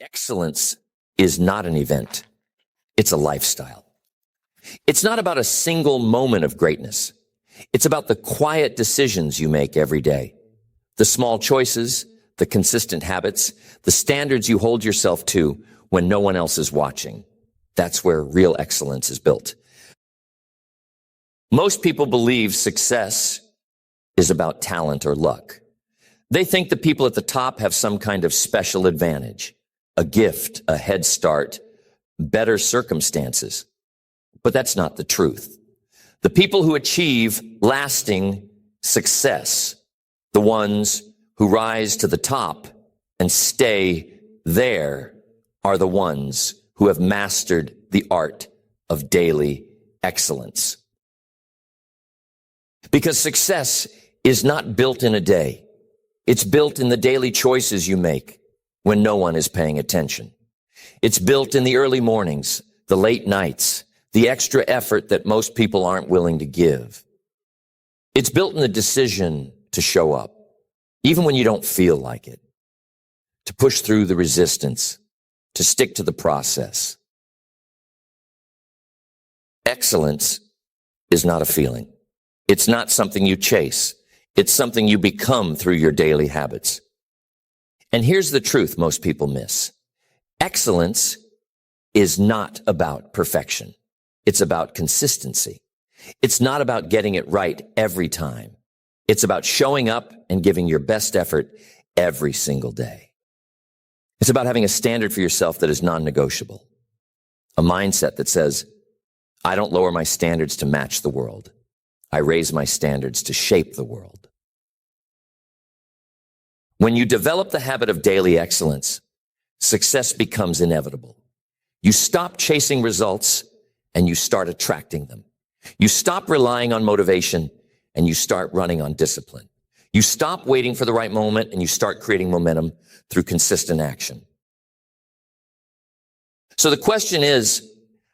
Excellence is not an event. It's a lifestyle. It's not about a single moment of greatness. It's about the quiet decisions you make every day. The small choices, the consistent habits, the standards you hold yourself to when no one else is watching. That's where real excellence is built. Most people believe success is about talent or luck. They think the people at the top have some kind of special advantage, a gift, a head start, better circumstances. But that's not the truth. The people who achieve lasting success, the ones who rise to the top and stay there, are the ones who have mastered the art of daily excellence. Because success is not built in a day. It's built in the daily choices you make when no one is paying attention. It's built in the early mornings, the late nights, the extra effort that most people aren't willing to give. It's built in the decision to show up, even when you don't feel like it, to push through the resistance, to stick to the process. Excellence is not a feeling. It's not something you chase. It's something you become through your daily habits. And here's the truth most people miss. Excellence is not about perfection. It's about consistency. It's not about getting it right every time. It's about showing up and giving your best effort every single day. It's about having a standard for yourself that is non-negotiable. A mindset that says, I don't lower my standards to match the world. I raise my standards to shape the world. When you develop the habit of daily excellence, success becomes inevitable. You stop chasing results and you start attracting them. You stop relying on motivation and you start running on discipline. You stop waiting for the right moment and you start creating momentum through consistent action. So the question is,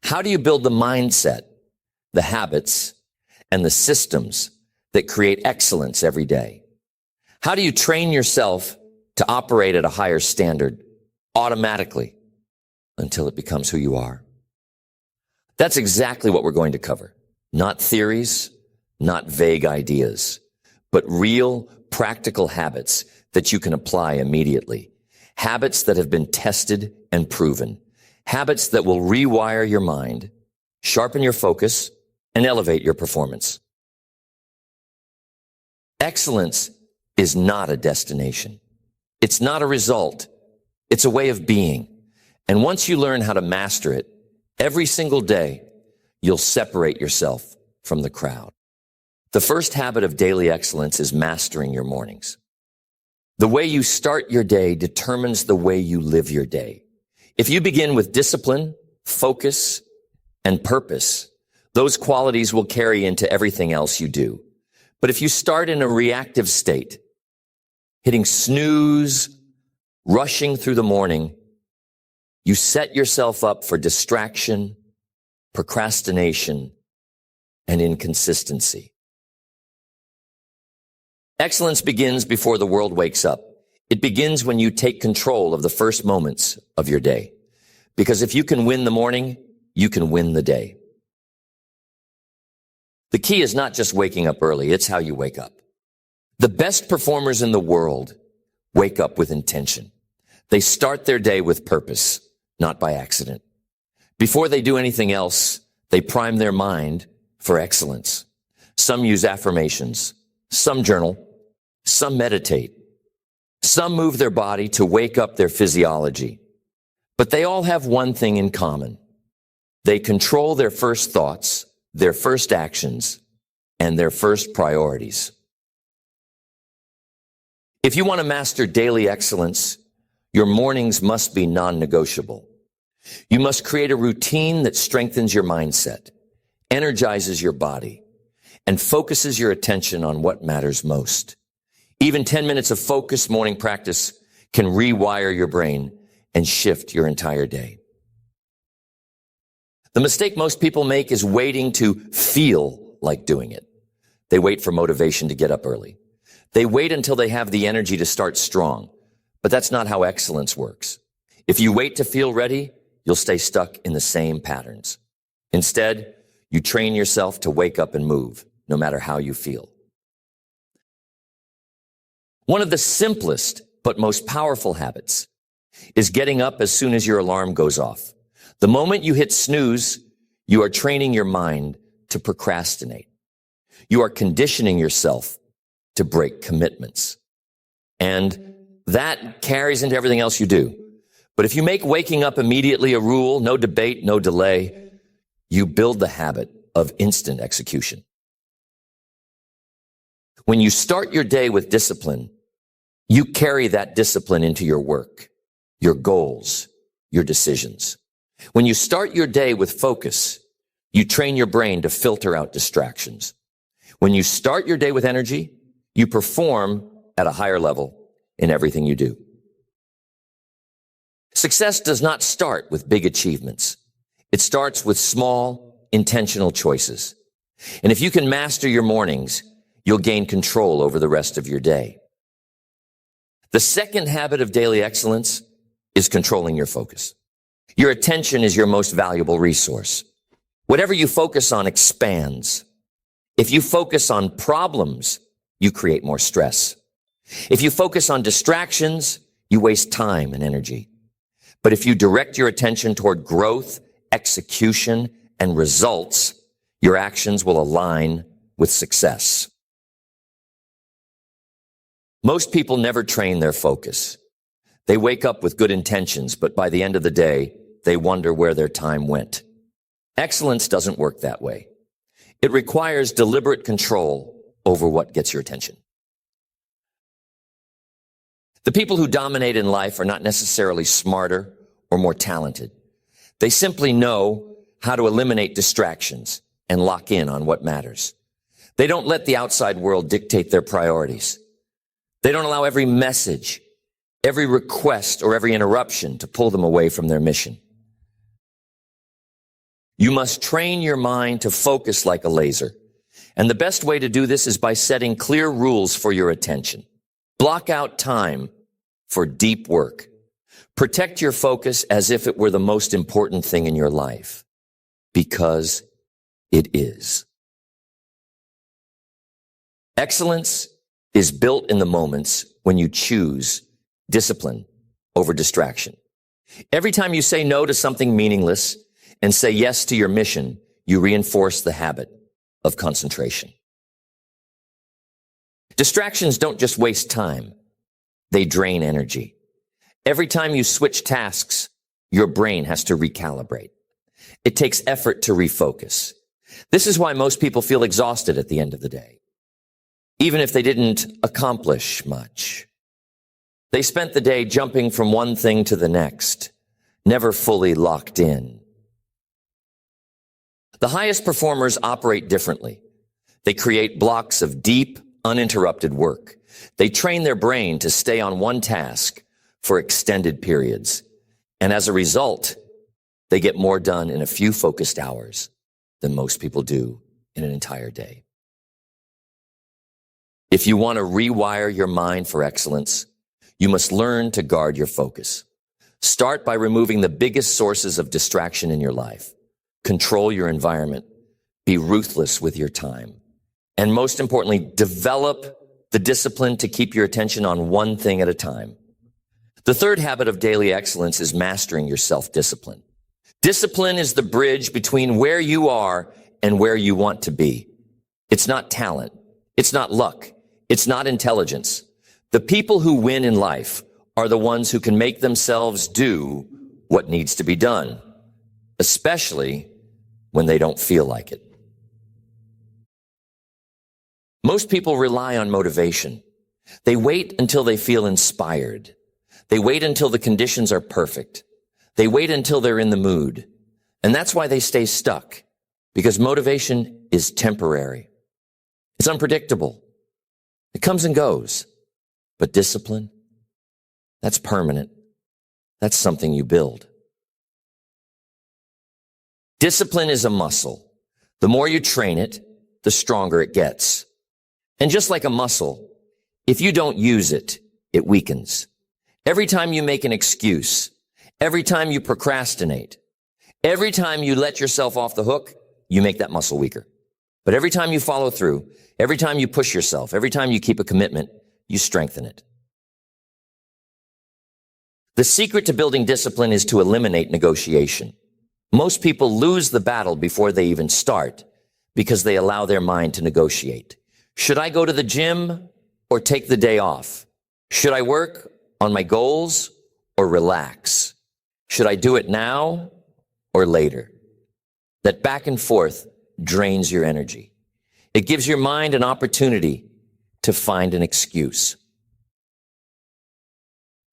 how do you build the mindset, the habits, and the systems that create excellence every day? How do you train yourself to operate at a higher standard automatically until it becomes who you are? That's exactly what we're going to cover. Not theories, not vague ideas, but real practical habits that you can apply immediately. Habits that have been tested and proven. Habits that will rewire your mind, sharpen your focus, and elevate your performance. Excellence is not a destination. It's not a result. It's a way of being. And once you learn how to master it, every single day, you'll separate yourself from the crowd. The first habit of daily excellence is mastering your mornings. The way you start your day determines the way you live your day. If you begin with discipline, focus, and purpose, those qualities will carry into everything else you do. But if you start in a reactive state, hitting snooze, rushing through the morning, you set yourself up for distraction, procrastination, and inconsistency. Excellence begins before the world wakes up. It begins when you take control of the first moments of your day. Because if you can win the morning, you can win the day. The key is not just waking up early, it's how you wake up. The best performers in the world wake up with intention. They start their day with purpose, not by accident. Before they do anything else, they prime their mind for excellence. Some use affirmations, some journal, some meditate, some move their body to wake up their physiology. But they all have one thing in common. They control their first thoughts, their first actions, and their first priorities. If you want to master daily excellence, your mornings must be non-negotiable. You must create a routine that strengthens your mindset, energizes your body, and focuses your attention on what matters most. Even 10 minutes of focused morning practice can rewire your brain and shift your entire day. The mistake most people make is waiting to feel like doing it. They wait for motivation to get up early. They wait until they have the energy to start strong. But that's not how excellence works. If you wait to feel ready, you'll stay stuck in the same patterns. Instead, you train yourself to wake up and move, no matter how you feel. One of the simplest but most powerful habits is getting up as soon as your alarm goes off. The moment you hit snooze, you are training your mind to procrastinate. You are conditioning yourself to break commitments. And that carries into everything else you do. But if you make waking up immediately a rule, no debate, no delay, you build the habit of instant execution. When you start your day with discipline, you carry that discipline into your work, your goals, your decisions. When you start your day with focus, you train your brain to filter out distractions. When you start your day with energy, you perform at a higher level in everything you do. Success does not start with big achievements. It starts with small, intentional choices. And if you can master your mornings, you'll gain control over the rest of your day. The second habit of daily excellence is controlling your focus. Your attention is your most valuable resource. Whatever you focus on expands. If you focus on problems, you create more stress. If you focus on distractions, you waste time and energy. But if you direct your attention toward growth, execution, and results, your actions will align with success. Most people never train their focus. They wake up with good intentions, but by the end of the day, they wonder where their time went. Excellence doesn't work that way. It requires deliberate control over what gets your attention. The people who dominate in life are not necessarily smarter or more talented. They simply know how to eliminate distractions and lock in on what matters. They don't let the outside world dictate their priorities. They don't allow every message, every request, or every interruption to pull them away from their mission. You must train your mind to focus like a laser. And the best way to do this is by setting clear rules for your attention. Block out time for deep work. Protect your focus as if it were the most important thing in your life, because it is. Excellence is built in the moments when you choose discipline over distraction. Every time you say no to something meaningless and say yes to your mission, you reinforce the habit of concentration. Distractions don't just waste time. They drain energy. Every time you switch tasks, your brain has to recalibrate. It takes effort to refocus. This is why most people feel exhausted at the end of the day, even if they didn't accomplish much. They spent the day jumping from one thing to the next, never fully locked in. The highest performers operate differently. They create blocks of deep, uninterrupted work. They train their brain to stay on one task for extended periods. And as a result, they get more done in a few focused hours than most people do in an entire day. If you want to rewire your mind for excellence, you must learn to guard your focus. Start by removing the biggest sources of distraction in your life. Control your environment. Be ruthless with your time. And most importantly, develop the discipline to keep your attention on one thing at a time. The third habit of daily excellence is mastering your self-discipline. Discipline is the bridge between where you are and where you want to be. It's not talent. It's not luck. It's not intelligence. The people who win in life are the ones who can make themselves do what needs to be done, especially when they don't feel like it. Most people rely on motivation. They wait until they feel inspired. They wait until the conditions are perfect. They wait until they're in the mood. And that's why they stay stuck, because motivation is temporary. It's unpredictable. It comes and goes. But discipline, that's permanent. That's something you build. Discipline is a muscle. The more you train it, the stronger it gets. And just like a muscle, if you don't use it, it weakens. Every time you make an excuse, Every time you procrastinate, every time you let yourself off the hook, you make that muscle weaker. But every time you follow through, every time you push yourself, every time you keep a commitment, you strengthen it. The secret to building discipline is to eliminate negotiation. Most people lose the battle before they even start because they allow their mind to negotiate. Should I go to the gym or take the day off? Should I work on my goals or relax? Should I do it now or later? That back and forth drains your energy. It gives your mind an opportunity to find an excuse.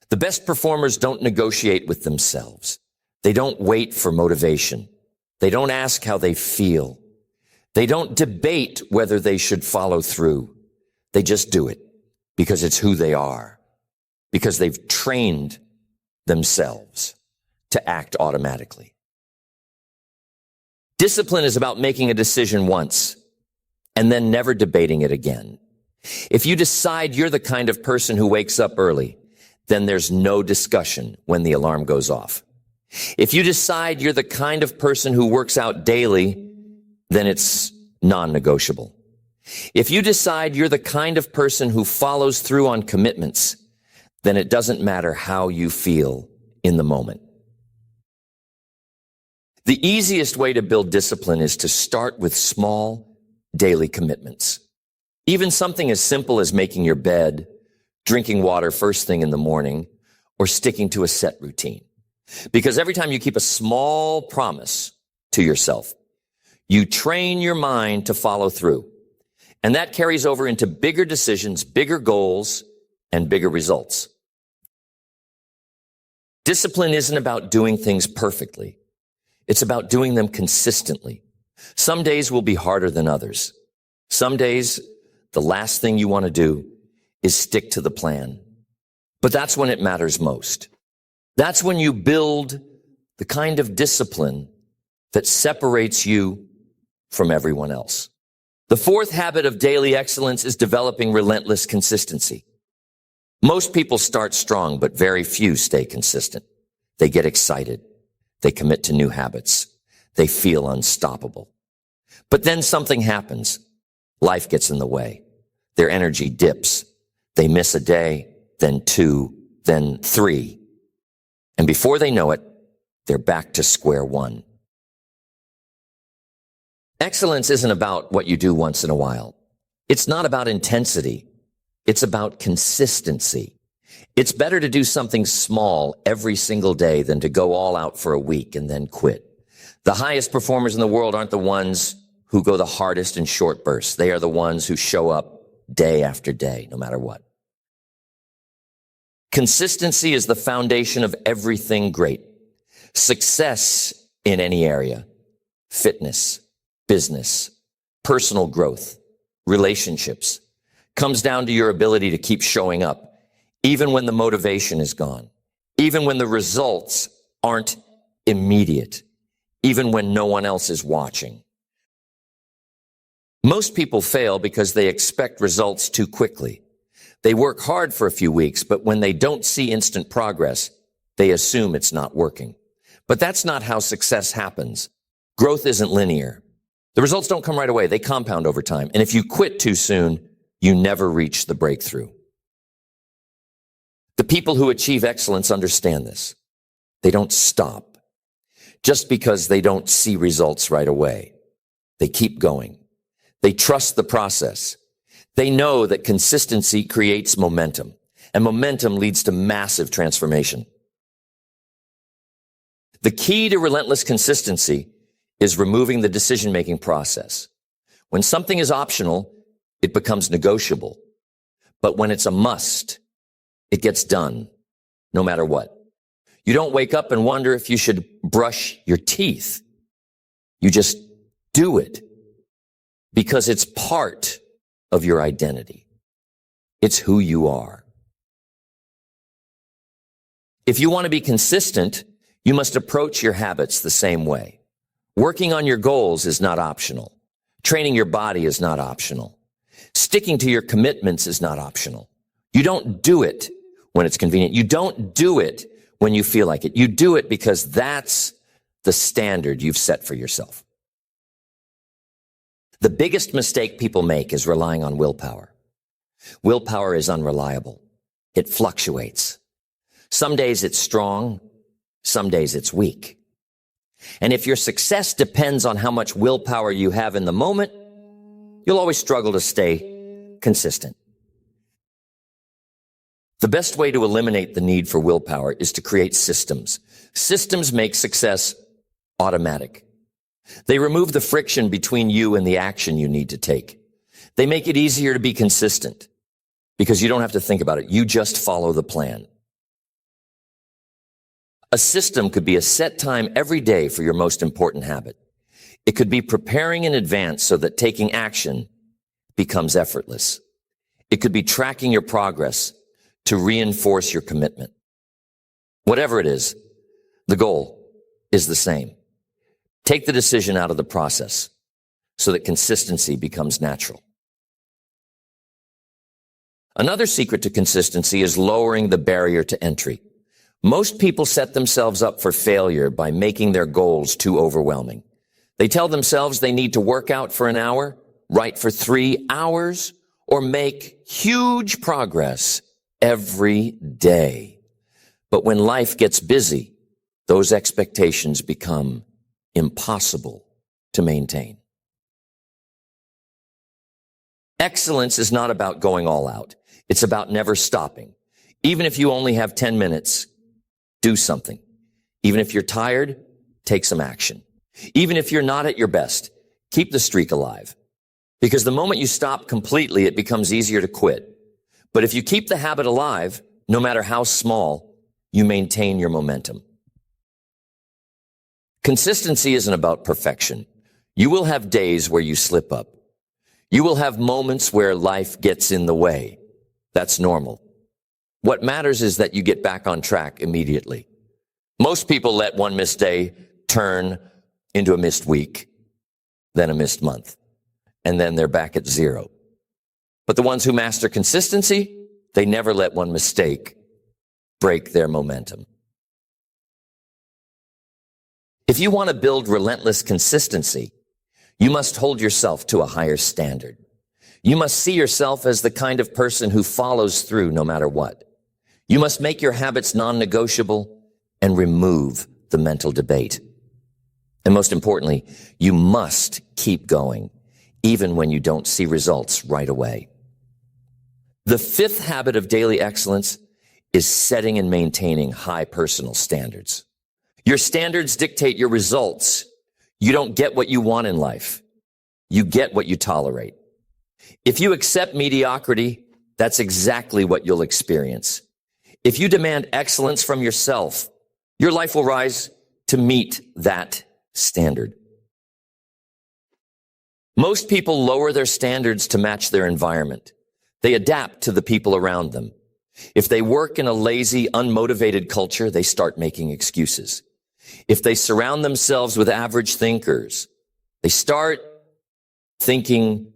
The best performers don't negotiate with themselves. They don't wait for motivation. They don't ask how they feel. They don't debate whether they should follow through. They just do it because it's who they are, because they've trained themselves to act automatically. Discipline is about making a decision once and then never debating it again. If you decide you're the kind of person who wakes up early, then there's no discussion when the alarm goes off. If you decide you're the kind of person who works out daily, then it's non-negotiable. If you decide you're the kind of person who follows through on commitments, then it doesn't matter how you feel in the moment. The easiest way to build discipline is to start with small daily commitments. Even something as simple as making your bed, drinking water first thing in the morning, or sticking to a set routine. Because every time you keep a small promise to yourself, you train your mind to follow through. And that carries over into bigger decisions, bigger goals, and bigger results. Discipline isn't about doing things perfectly. It's about doing them consistently. Some days will be harder than others. Some days, the last thing you want to do is stick to the plan. But that's when it matters most. That's when you build the kind of discipline that separates you from everyone else. The fourth habit of daily excellence is developing relentless consistency. Most people start strong, but very few stay consistent. They get excited. They commit to new habits. They feel unstoppable. But then something happens. Life gets in the way. Their energy dips. They miss a day, then two, then three. And before they know it, they're back to square one. Excellence isn't about what you do once in a while. It's not about intensity. It's about consistency. It's better to do something small every single day than to go all out for a week and then quit. The highest performers in the world aren't the ones who go the hardest in short bursts. They are the ones who show up day after day, no matter what. Consistency is the foundation of everything great. Success in any area, fitness, business, personal growth, relationships, comes down to your ability to keep showing up, even when the motivation is gone, even when the results aren't immediate, even when no one else is watching. Most people fail because they expect results too quickly. They work hard for a few weeks, but when they don't see instant progress, they assume it's not working. But that's not how success happens. Growth isn't linear. The results don't come right away. They compound over time. And if you quit too soon, you never reach the breakthrough. The people who achieve excellence understand this. They don't stop just because they don't see results right away. They keep going. They trust the process. They know that consistency creates momentum, and momentum leads to massive transformation. The key to relentless consistency is removing the decision-making process. When something is optional, it becomes negotiable. But when it's a must, it gets done, no matter what. You don't wake up and wonder if you should brush your teeth. You just do it because it's part of your identity. It's who you are. If you want to be consistent, you must approach your habits the same way. Working on your goals is not optional. Training your body is not optional. Sticking to your commitments is not optional. You don't do it when it's convenient. You don't do it when you feel like it. You do it because that's the standard you've set for yourself. The biggest mistake people make is relying on willpower. Willpower is unreliable. It fluctuates. Some days it's strong, some days it's weak. And if your success depends on how much willpower you have in the moment, you'll always struggle to stay consistent. The best way to eliminate the need for willpower is to create systems. Systems make success automatic. They remove the friction between you and the action you need to take. They make it easier to be consistent because you don't have to think about it. You just follow the plan. A system could be a set time every day for your most important habit. It could be preparing in advance so that taking action becomes effortless. It could be tracking your progress to reinforce your commitment. Whatever it is, the goal is the same. Take the decision out of the process so that consistency becomes natural. Another secret to consistency is lowering the barrier to entry. Most people set themselves up for failure by making their goals too overwhelming. They tell themselves they need to work out for an hour, write for 3 hours, or make huge progress every day. But when life gets busy, those expectations become impossible to maintain. Excellence is not about going all out. It's about never stopping. Even if you only have 10 minutes, do something. Even if you're tired, take some action. Even if you're not at your best, keep the streak alive. Because the moment you stop completely, it becomes easier to quit. But if you keep the habit alive, no matter how small, you maintain your momentum. Consistency isn't about perfection. You will have days where you slip up. You will have moments where life gets in the way. That's normal. What matters is that you get back on track immediately. Most people let one missed day turn into a missed week, then a missed month, and then they're back at 0. But the ones who master consistency, they never let one mistake break their momentum. If you want to build relentless consistency, you must hold yourself to a higher standard. You must see yourself as the kind of person who follows through no matter what. You must make your habits non-negotiable and remove the mental debate. And most importantly, you must keep going, even when you don't see results right away. The 5th habit of daily excellence is setting and maintaining high personal standards. Your standards dictate your results. You don't get what you want in life. You get what you tolerate. If you accept mediocrity, that's exactly what you'll experience. If you demand excellence from yourself, your life will rise to meet that standard. Most people lower their standards to match their environment. They adapt to the people around them. If they work in a lazy, unmotivated culture, they start making excuses. If they surround themselves with average thinkers, they start thinking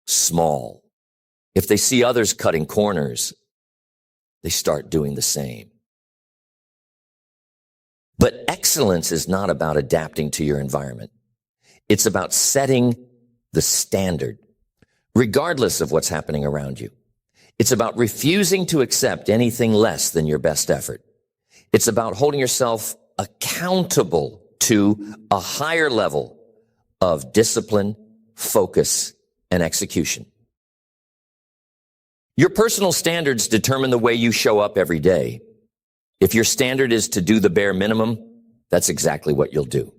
small. If they see others cutting corners, they start doing the same. But excellence is not about adapting to your environment. It's about setting the standard, regardless of what's happening around you. It's about refusing to accept anything less than your best effort. It's about holding yourself accountable to a higher level of discipline, focus, and execution. Your personal standards determine the way you show up every day. If your standard is to do the bare minimum, that's exactly what you'll do.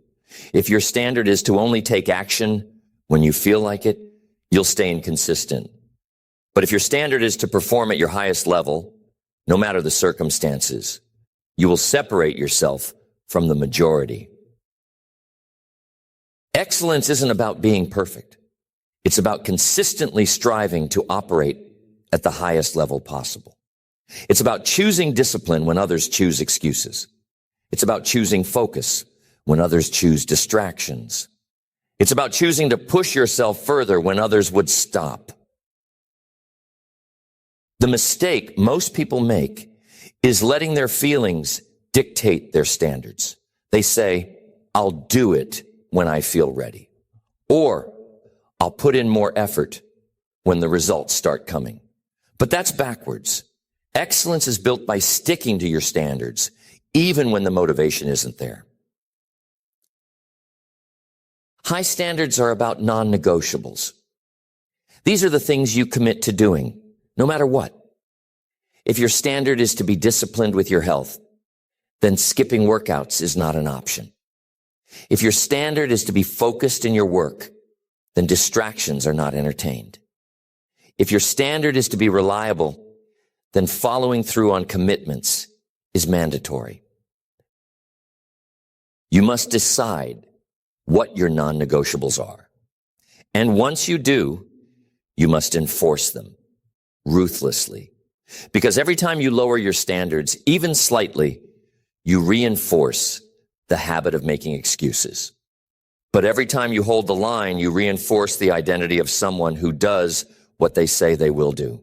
If your standard is to only take action when you feel like it, you'll stay inconsistent. But if your standard is to perform at your highest level, no matter the circumstances, you will separate yourself from the majority. Excellence isn't about being perfect. It's about consistently striving to operate at the highest level possible. It's about choosing discipline when others choose excuses. It's about choosing focus when others choose distractions. It's about choosing to push yourself further when others would stop. The mistake most people make is letting their feelings dictate their standards. They say, I'll do it when I feel ready. Or I'll put in more effort when the results start coming. But that's backwards. Excellence is built by sticking to your standards, even when the motivation isn't there. High standards are about non-negotiables. These are the things you commit to doing, no matter what. If your standard is to be disciplined with your health, then skipping workouts is not an option. If your standard is to be focused in your work, then distractions are not entertained. If your standard is to be reliable, then following through on commitments is mandatory. You must decide what your non-negotiables are. And once you do, you must enforce them ruthlessly. Because every time you lower your standards, even slightly, you reinforce the habit of making excuses. But every time you hold the line, you reinforce the identity of someone who does what they say they will do.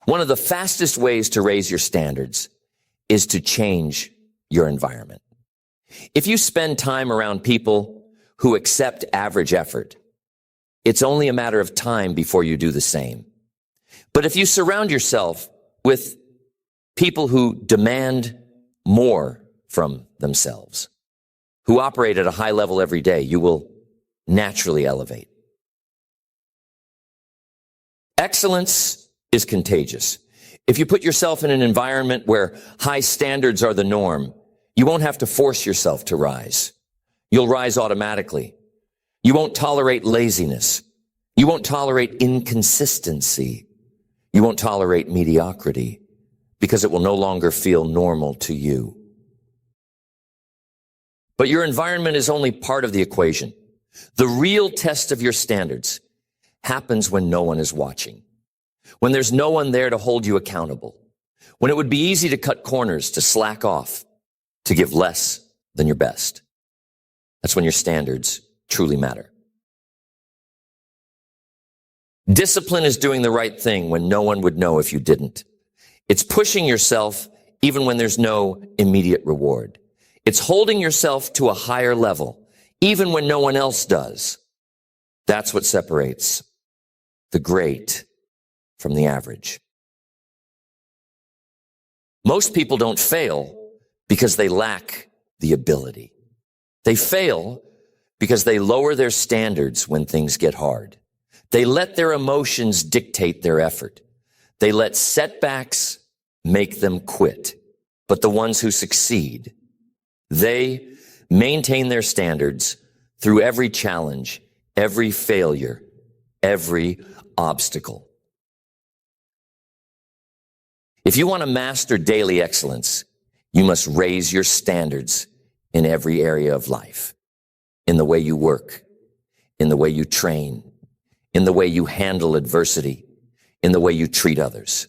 One of the fastest ways to raise your standards is to change your environment. If you spend time around people who accept average effort, it's only a matter of time before you do the same. But if you surround yourself with people who demand more from themselves, who operate at a high level every day, you will naturally elevate. Excellence is contagious. If you put yourself in an environment where high standards are the norm, you won't have to force yourself to rise. You'll rise automatically. You won't tolerate laziness. You won't tolerate inconsistency. You won't tolerate mediocrity because it will no longer feel normal to you. But your environment is only part of the equation. The real test of your standards happens when no one is watching, when there's no one there to hold you accountable, when it would be easy to cut corners, to slack off, to give less than your best. That's when your standards truly matter. Discipline is doing the right thing when no one would know if you didn't. It's pushing yourself even when there's no immediate reward. It's holding yourself to a higher level, even when no one else does. That's what separates the great from the average. Most people don't fail because they lack the ability. They fail because they lower their standards when things get hard. They let their emotions dictate their effort. They let setbacks make them quit. But the ones who succeed, they maintain their standards through every challenge, every failure, every obstacle. If you want to master daily excellence, you must raise your standards in every area of life, in the way you work, in the way you train, in the way you handle adversity, in the way you treat others.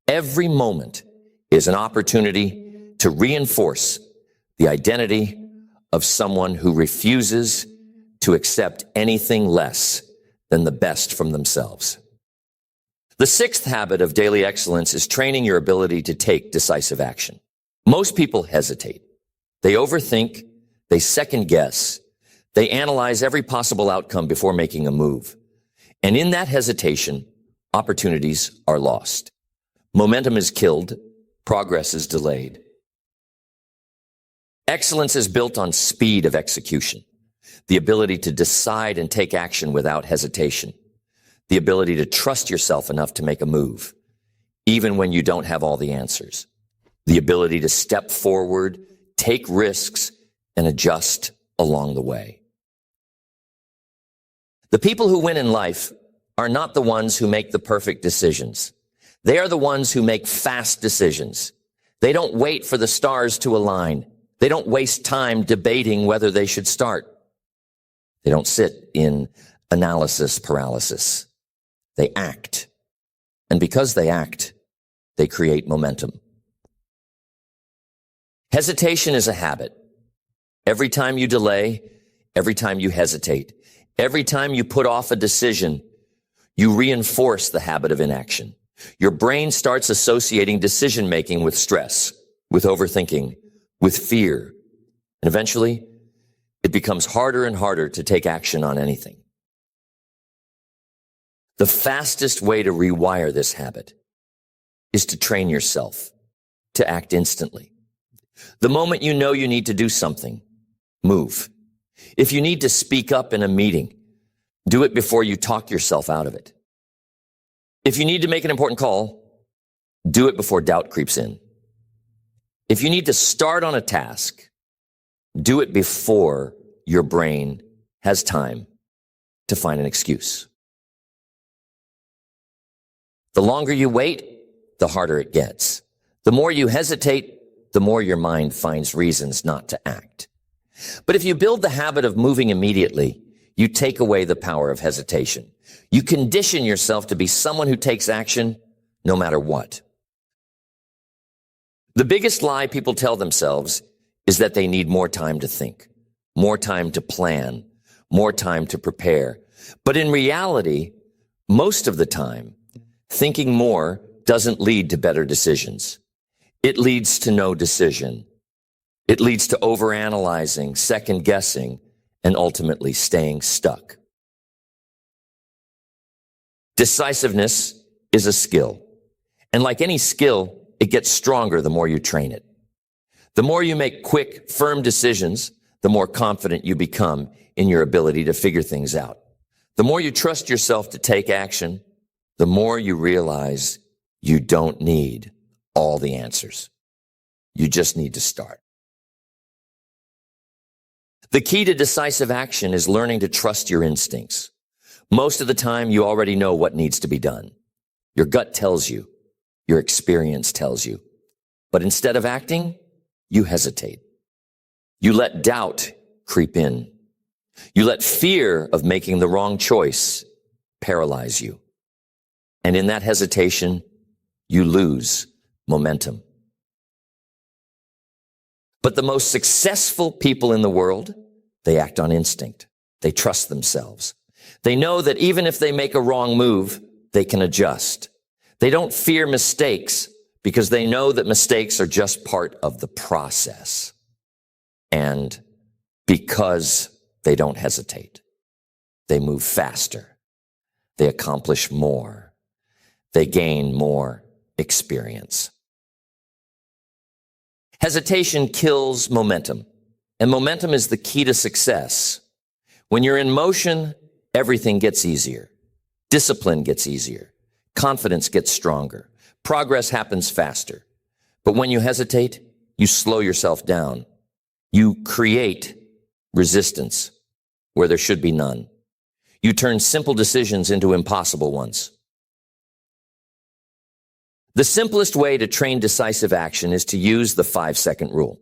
Every moment is an opportunity to reinforce the identity of someone who refuses to accept anything less than the best from themselves. The sixth habit of daily excellence is training your ability to take decisive action. Most people hesitate. They overthink, they second guess, they analyze every possible outcome before making a move. And in that hesitation, opportunities are lost. Momentum is killed, progress is delayed. Excellence is built on speed of execution, the ability to decide and take action without hesitation, the ability to trust yourself enough to make a move, even when you don't have all the answers, the ability to step forward, take risks, and adjust along the way. The people who win in life are not the ones who make the perfect decisions. They are the ones who make fast decisions. They don't wait for the stars to align. They don't waste time debating whether they should start. They don't sit in analysis paralysis. They act. And because they act, they create momentum. Hesitation is a habit. Every time you delay, every time you hesitate, every time you put off a decision, you reinforce the habit of inaction. Your brain starts associating decision-making with stress. with overthinking, with fear. And eventually, it becomes harder and harder to take action on anything. The fastest way to rewire this habit is to train yourself to act instantly. The moment you know you need to do something, move. If you need to speak up in a meeting, do it before you talk yourself out of it. If you need to make an important call, do it before doubt creeps in. If you need to start on a task, do it before your brain has time to find an excuse. The longer you wait, the harder it gets. The more you hesitate, the more your mind finds reasons not to act. But if you build the habit of moving immediately, you take away the power of hesitation. You condition yourself to be someone who takes action no matter what. The biggest lie people tell themselves is that they need more time to think, more time to plan, more time to prepare. But in reality, most of the time, thinking more doesn't lead to better decisions. It leads to no decision. It leads to overanalyzing, second guessing, and ultimately staying stuck. Decisiveness is a skill. And like any skill, it gets stronger the more you train it. The more you make quick, firm decisions, the more confident you become in your ability to figure things out. The more you trust yourself to take action, the more you realize you don't need all the answers. You just need to start. The key to decisive action is learning to trust your instincts. Most of the time, you already know what needs to be done. Your gut tells you. Your experience tells you. But instead of acting, you hesitate. You let doubt creep in. You let fear of making the wrong choice paralyze you. And in that hesitation, you lose momentum. But the most successful people in the world, they act on instinct. They trust themselves. They know that even if they make a wrong move, they can adjust. They don't fear mistakes because they know that mistakes are just part of the process. And because they don't hesitate, they move faster. They accomplish more. They gain more experience. Hesitation kills momentum, and momentum is the key to success. When you're in motion, everything gets easier. Discipline gets easier. Confidence gets stronger. Progress happens faster. But when you hesitate, you slow yourself down. You create resistance where there should be none. You turn simple decisions into impossible ones. The simplest way to train decisive action is to use the 5-second rule.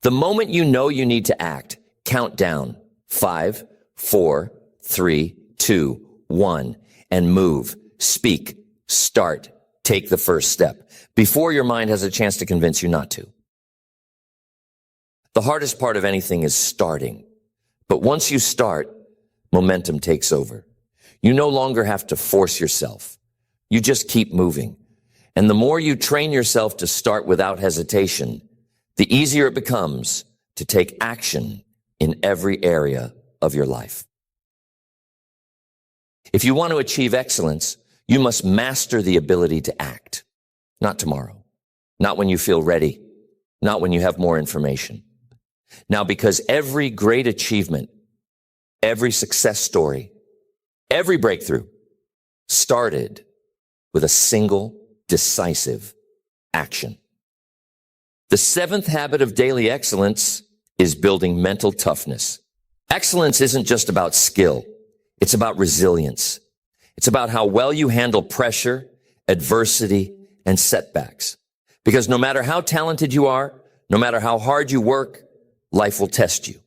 The moment you know you need to act, count down 5, 4, 3, 2, 1, and move, speak, start, take the first step before your mind has a chance to convince you not to. The hardest part of anything is starting. But once you start, momentum takes over. You no longer have to force yourself. You just keep moving. And the more you train yourself to start without hesitation, the easier it becomes to take action in every area of your life. If you want to achieve excellence, you must master the ability to act. Not tomorrow, not when you feel ready, not when you have more information. Now, because every great achievement, every success story, every breakthrough started with a single decisive action. The 7th habit of daily excellence is building mental toughness. Excellence isn't just about skill. It's about resilience. It's about how well you handle pressure, adversity, and setbacks. Because no matter how talented you are, no matter how hard you work, life will test you.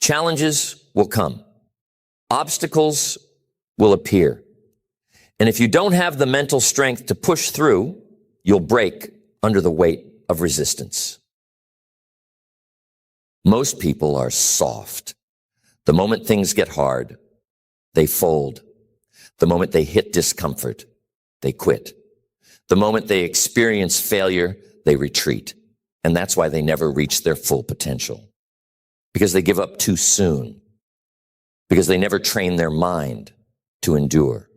Challenges will come. Obstacles will appear. And if you don't have the mental strength to push through, you'll break under the weight of resistance. Most people are soft. The moment things get hard, they fold. The moment they hit discomfort, they quit. The moment they experience failure, they retreat. And that's why they never reach their full potential. Because they give up too soon. Because they never train their mind to endure.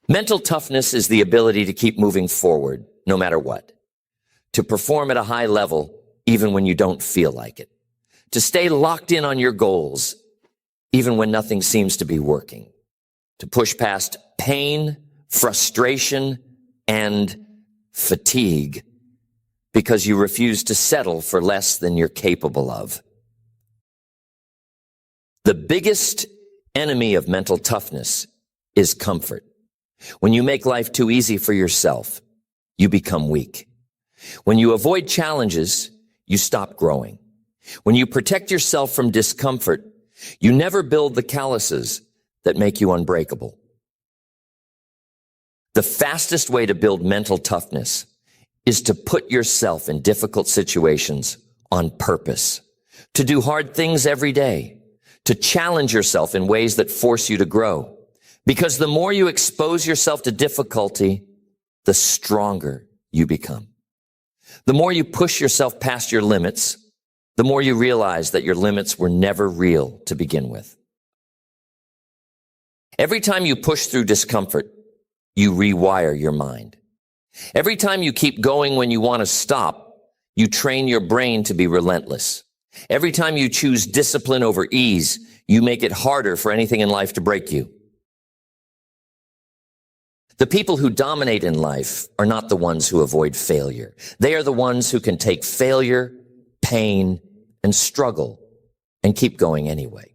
Mental toughness is the ability to keep moving forward, no matter what. To perform at a high level, even when you don't feel like it. To stay locked in on your goals, even when nothing seems to be working. To push past pain, frustration, and fatigue because you refuse to settle for less than you're capable of. The biggest enemy of mental toughness is comfort. When you make life too easy for yourself, you become weak. When you avoid challenges, you stop growing. When you protect yourself from discomfort, you never build the calluses that make you unbreakable. The fastest way to build mental toughness is to put yourself in difficult situations on purpose, to do hard things every day, to challenge yourself in ways that force you to grow. Because the more you expose yourself to difficulty, the stronger you become. The more you push yourself past your limits, the more you realize that your limits were never real to begin with. Every time you push through discomfort, you rewire your mind. Every time you keep going when you want to stop, you train your brain to be relentless. Every time you choose discipline over ease, you make it harder for anything in life to break you. The people who dominate in life are not the ones who avoid failure. They are the ones who can take failure, pain, and struggle and keep going anyway.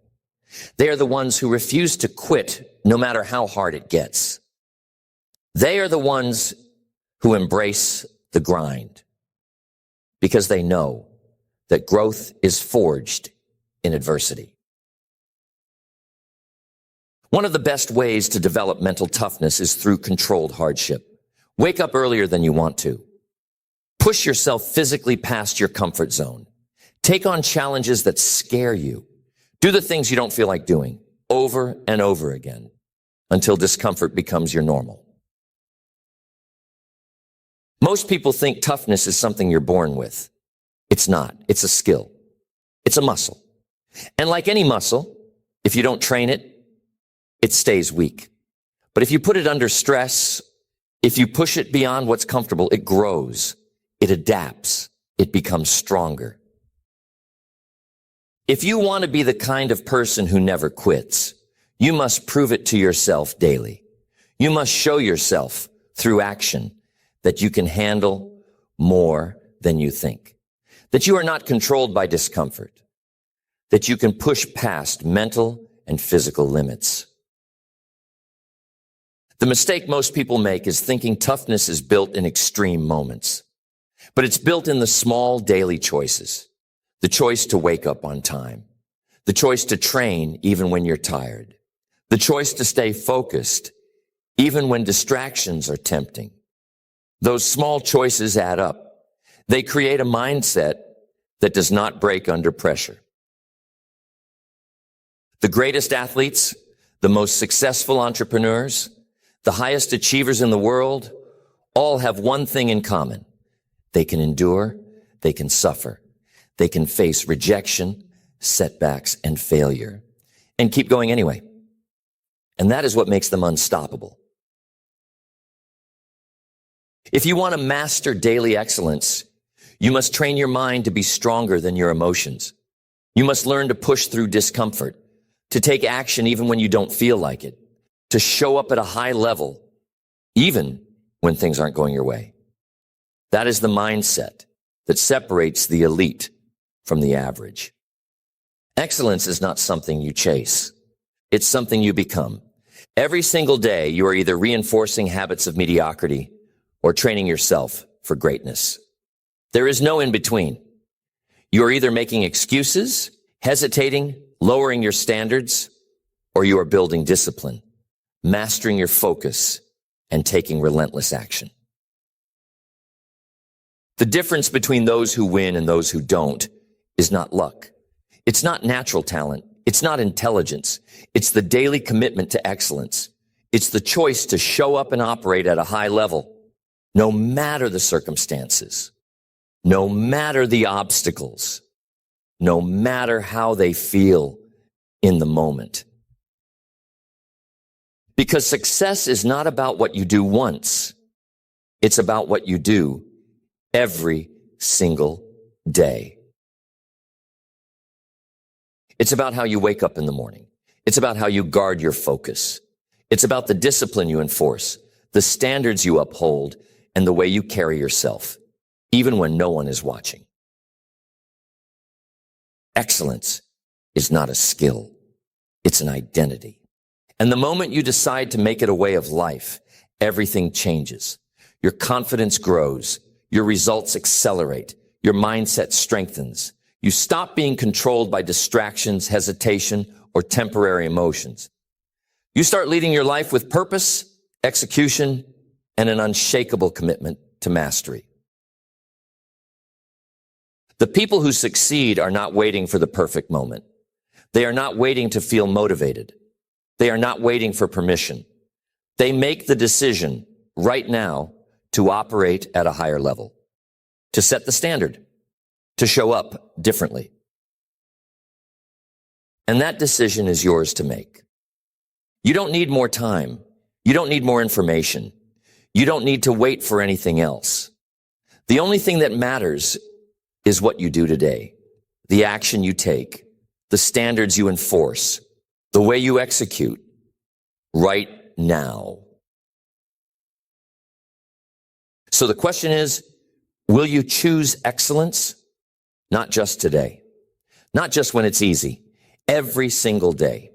They are the ones who refuse to quit no matter how hard it gets. They are the ones who embrace the grind because they know that growth is forged in adversity. One of the best ways to develop mental toughness is through controlled hardship. Wake up earlier than you want to. Push yourself physically past your comfort zone. Take on challenges that scare you. Do the things you don't feel like doing over and over again until discomfort becomes your normal. Most people think toughness is something you're born with. It's not. It's a skill. It's a muscle. And like any muscle, if you don't train it, it stays weak. But if you put it under stress, if you push it beyond what's comfortable, it grows. It adapts. It becomes stronger. If you want to be the kind of person who never quits, you must prove it to yourself daily. You must show yourself through action that you can handle more than you think, that you are not controlled by discomfort, that you can push past mental and physical limits. The mistake most people make is thinking toughness is built in extreme moments, but it's built in the small daily choices. The choice to wake up on time, the choice to train even when you're tired, the choice to stay focused even when distractions are tempting. Those small choices add up. They create a mindset that does not break under pressure. The greatest athletes, the most successful entrepreneurs, the highest achievers in the world, all have one thing in common. They can endure, they can suffer. They can face rejection, setbacks, and failure, and keep going anyway. And that is what makes them unstoppable. If you want to master daily excellence, you must train your mind to be stronger than your emotions. You must learn to push through discomfort, to take action even when you don't feel like it, to show up at a high level, even when things aren't going your way. That is the mindset that separates the elite from the average. Excellence is not something you chase. It's something you become. Every single day, you are either reinforcing habits of mediocrity or training yourself for greatness. There is no in between. You are either making excuses, hesitating, lowering your standards, or you are building discipline, mastering your focus, and taking relentless action. The difference between those who win and those who don't is not luck. It's not natural talent. It's not intelligence. It's the daily commitment to excellence. It's the choice to show up and operate at a high level, no matter the circumstances, no matter the obstacles, no matter how they feel in the moment. Because success is not about what you do once. It's about what you do every single day. It's about how you wake up in the morning. It's about how you guard your focus. It's about the discipline you enforce, the standards you uphold, and the way you carry yourself, even when no one is watching. Excellence is not a skill. It's an identity. And the moment you decide to make it a way of life, everything changes. Your confidence grows. Your results accelerate. Your mindset strengthens. You stop being controlled by distractions, hesitation, or temporary emotions. You start leading your life with purpose, execution, and an unshakable commitment to mastery. The people who succeed are not waiting for the perfect moment. They are not waiting to feel motivated. They are not waiting for permission. They make the decision right now to operate at a higher level, to set the standard, to show up differently. And that decision is yours to make. You don't need more time. You don't need more information. You don't need to wait for anything else. The only thing that matters is what you do today, the action you take, the standards you enforce, the way you execute right now. So the question is, will you choose excellence? Not just today, not just when it's easy, every single day.